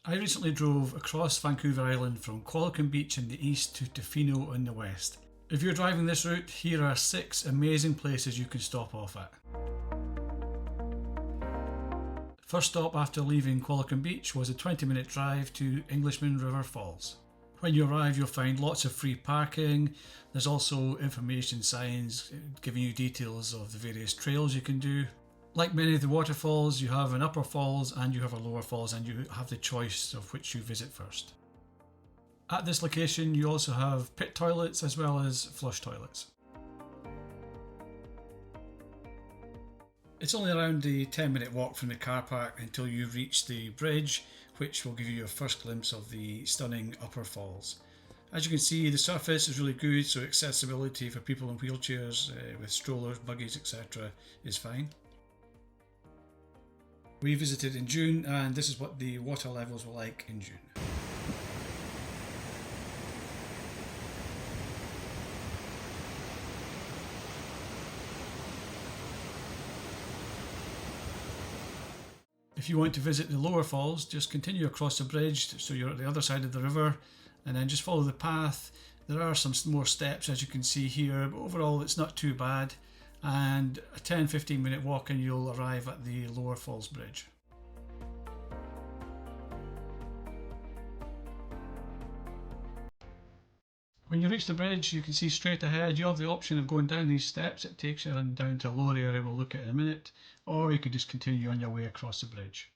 I recently drove across Vancouver Island from Qualicum Beach in the east to Tofino in the west. If you're driving this route, here are 6 amazing places you can stop off at. First stop after leaving Qualicum Beach was a 20-minute drive to Englishman River Falls. When you arrive, you'll find lots of free parking. There's also information signs giving you details of the various trails you can do. Like many of the waterfalls, you have an upper falls and you have a lower falls, and you have the choice of which you visit first. At this location, you also have pit toilets as well as flush toilets. It's only around a 10-minute walk from the car park until you reach the bridge, which will give you your first glimpse of the stunning upper falls. As you can see, the surface is really good, so accessibility for people in wheelchairs with strollers, buggies, etc. is fine. We visited in June, and this is what the water levels were like in June. If you want to visit the lower falls, just continue across the bridge so you're at the other side of the river, and then just follow the path. There are some more steps, as you can see here, but overall it's not too bad, and a 10-15 minute walk and you'll arrive at the lower falls bridge. When you reach the bridge, you can see straight ahead. You have the option of going down these steps. It takes you down to a lower area we'll look at in a minute, or you could just continue on your way across the bridge.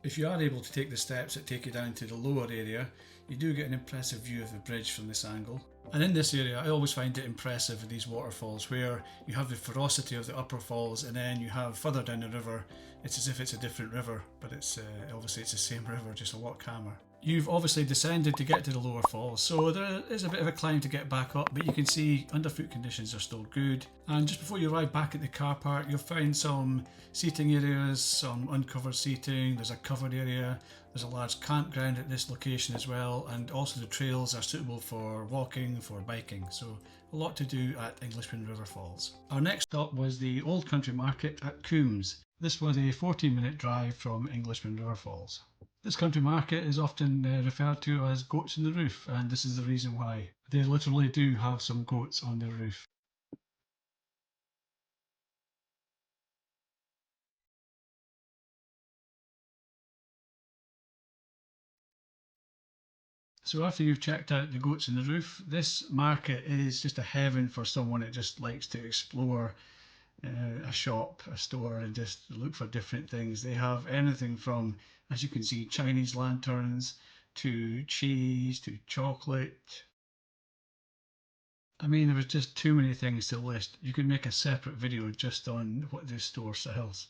If you are able to take the steps that take you down to the lower area, you do get an impressive view of the bridge from this angle. And in this area, I always find it impressive in these waterfalls where you have the ferocity of the upper falls, and then you have further down the river, it's as if it's a different river, but it's obviously it's the same river, just a lot calmer. You've obviously descended to get to the lower falls, so there is a bit of a climb to get back up, but you can see underfoot conditions are still good. And just before you arrive back at the car park, you'll find some seating areas, some uncovered seating, there's a covered area, there's a large campground at this location as well, and also the trails are suitable for walking, for biking, so a lot to do at Englishman River Falls. Our next stop was the Old Country Market at Coombs. This was a 14-minute drive from Englishman River Falls. This country market is often referred to as goats in the roof, and this is the reason why. They literally do have some goats on their roof. So after you've checked out the goats in the roof, this market is just a heaven for someone that just likes to explore a shop, a store, and just look for different things. They have anything from, as you can see, Chinese lanterns to cheese to chocolate. I mean, there was just too many things to list. You could make a separate video just on what this store sells.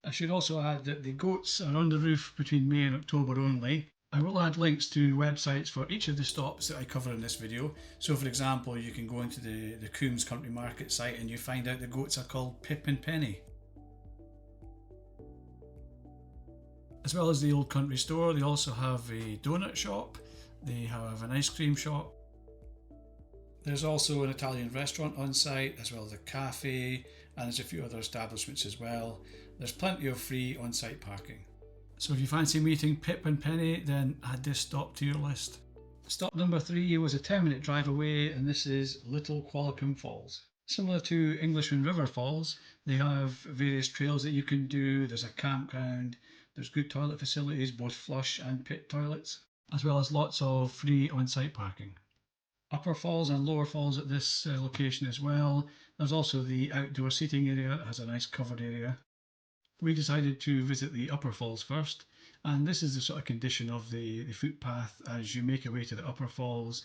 I should also add that the goats are on the roof between May and October only. I will add links to websites for each of the stops that I cover in this video. So for example, you can go into the Coombs Country Market site and you find out the goats are called Pip and Penny. As well as the Old Country Store, they also have a donut shop, they have an ice cream shop. There's also an Italian restaurant on site, as well as a cafe, and there's a few other establishments as well. There's plenty of free on-site parking. So if you fancy meeting Pip and Penny, then add this stop to your list. Stop number 3 was a 10-minute drive away, and this is Little Qualicum Falls. Similar to Englishman River Falls, they have various trails that you can do. There's a campground, there's good toilet facilities, both flush and pit toilets, as well as lots of free on-site parking. Upper falls and lower falls at this location as well. There's also the outdoor seating area that has a nice covered area. We decided to visit the upper falls first, and this is the sort of condition of the footpath as you make your way to the upper falls,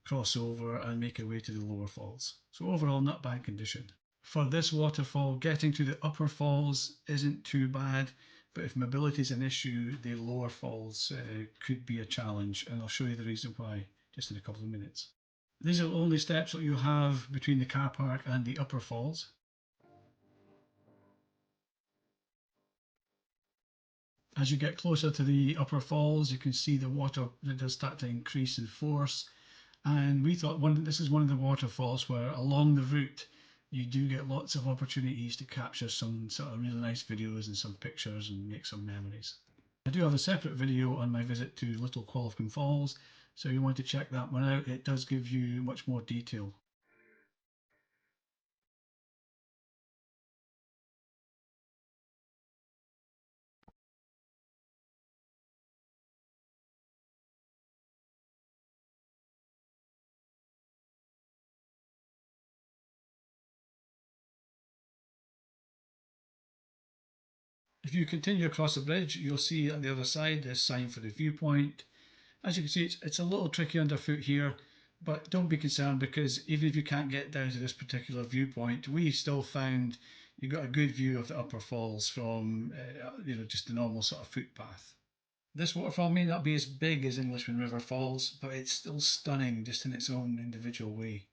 cross over and make your way to the lower falls. So overall, not bad condition. For this waterfall, getting to the upper falls isn't too bad, but if mobility is an issue, the lower falls could be a challenge, and I'll show you the reason why just in a couple of minutes. These are the only steps that you have between the car park and the upper falls. As you get closer to the upper falls, you can see the water that does start to increase in force. And we thought this is one of the waterfalls where along the route you do get lots of opportunities to capture some sort of really nice videos and some pictures and make some memories. I do have a separate video on my visit to Little Qualicum Falls, so you want to check that one out. It does give you much more detail. If you continue across the bridge, you'll see on the other side this sign for the viewpoint. As you can see, it's a little tricky underfoot here, but don't be concerned because even if you can't get down to this particular viewpoint, we still found you got a good view of the upper falls from just the normal sort of footpath. This waterfall may not be as big as Englishman River Falls, but it's still stunning just in its own individual way.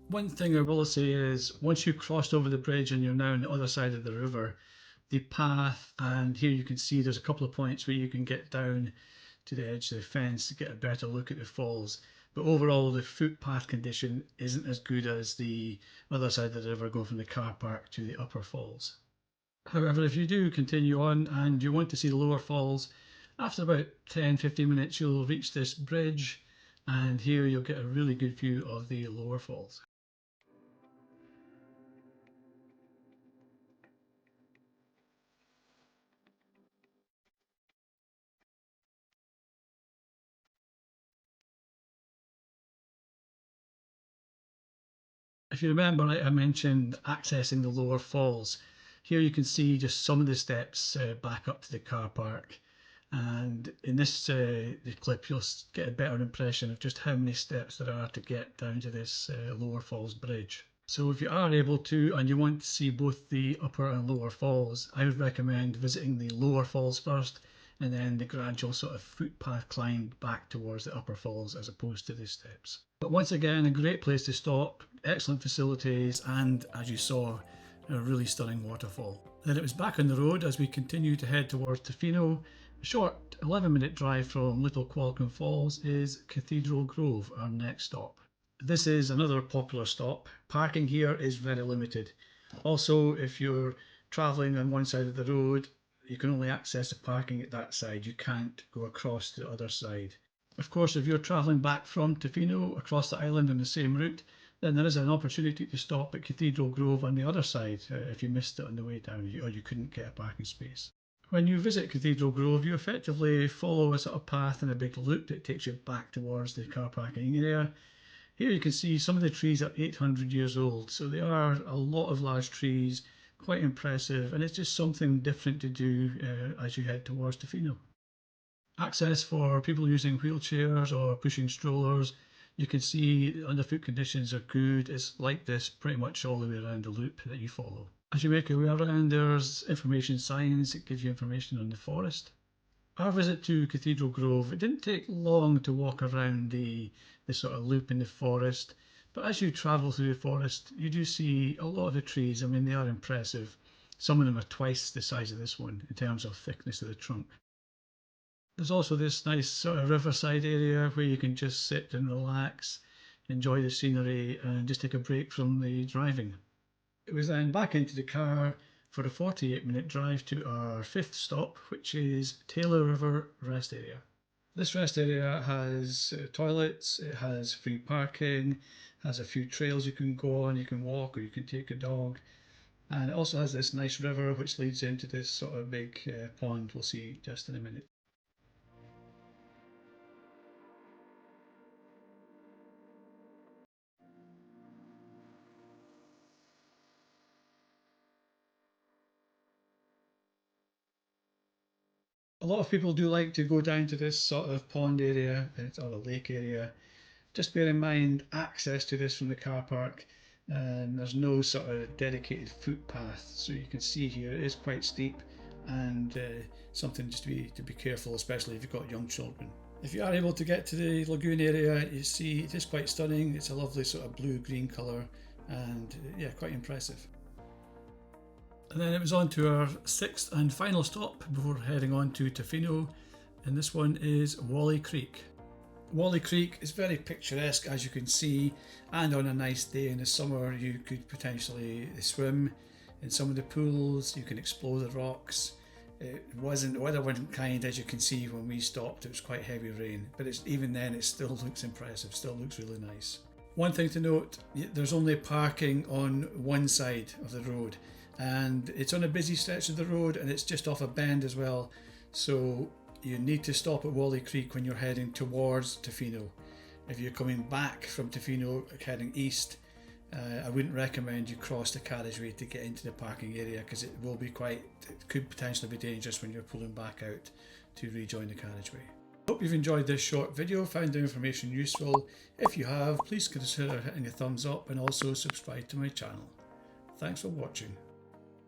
One thing I will say is once you've crossed over the bridge and you're now on the other side of the river, the path, and here you can see there's a couple of points where you can get down to the edge of the fence to get a better look at the falls. But overall, the footpath condition isn't as good as the other side of the river going from the car park to the upper falls. However, if you do continue on and you want to see the lower falls, after about 10-15 minutes you'll reach this bridge, and here you'll get a really good view of the lower falls. If you remember, like I mentioned, accessing the lower falls. Here you can see just some of the steps back up to the car park. And in this clip, you'll get a better impression of just how many steps there are to get down to this lower falls bridge. So if you are able to and you want to see both the upper and lower falls, I would recommend visiting the lower falls first and then the gradual sort of footpath climb back towards the upper falls as opposed to the steps. But once again, a great place to stop, excellent facilities, and as you saw, a really stunning waterfall. Then it was back on the road as we continued to head towards Tofino. A short 11-minute drive from Little Qualicum Falls is Cathedral Grove, our next stop. This is another popular stop. Parking here is very limited. Also, if you're travelling on one side of the road, you can only access the parking at that side. You can't go across to the other side. Of course, if you're travelling back from Tofino across the island on the same route, then there is an opportunity to stop at Cathedral Grove on the other side if you missed it on the way down or you couldn't get a parking space. When you visit Cathedral Grove, you effectively follow a sort of path in a big loop that takes you back towards the car parking area. Here you can see some of the trees are 800 years old, so they are a lot of large trees, quite impressive, and it's just something different to do as you head towards Tofino. Access for people using wheelchairs or pushing strollers. You can see underfoot conditions are good. It's like this pretty much all the way around the loop that you follow. As you make your way around, there's information signs that give you information on the forest. Our visit to Cathedral Grove, it didn't take long to walk around the sort of loop in the forest, but as you travel through the forest, you do see a lot of the trees. I mean, they are impressive. Some of them are twice the size of this one in terms of thickness of the trunk. There's also this nice sort of riverside area where you can just sit and relax, enjoy the scenery, and just take a break from the driving. It was then back into the car for a 48-minute drive to our fifth stop, which is Taylor River Rest Area. This rest area has toilets, it has free parking, has a few trails you can go on, you can walk or you can take a dog, and it also has this nice river which leads into this sort of big pond we'll see just in a minute. A lot of people do like to go down to this sort of pond area or a lake area Just bear in mind access to this from the car park, and there's no sort of dedicated footpath, so you can see here it is quite steep, and something just to be careful, especially if you've got young children. If you are able to get to the lagoon area, you see it is quite stunning. It's a lovely sort of blue-green colour, and yeah, quite impressive. And then it was on to our sixth and final stop before heading on to Tofino, and this one is Wally Creek. Wally Creek is very picturesque, as you can see, and on a nice day in the summer you could potentially swim in some of the pools, you can explore the rocks. The weather wasn't kind, as you can see when we stopped. It was quite heavy rain, but even then it still looks impressive, still looks really nice. One thing to note, there's only parking on one side of the road, and it's on a busy stretch of the road, and it's just off a bend as well, so you need to stop at Wally Creek when you're heading towards Tofino. If you're coming back from Tofino heading east, I wouldn't recommend you cross the carriageway to get into the parking area, because it could potentially be dangerous when you're pulling back out to rejoin the carriageway. Hope you've enjoyed this short video, found the information useful. If you have, please consider hitting a thumbs up and also subscribe to my channel. Thanks for watching.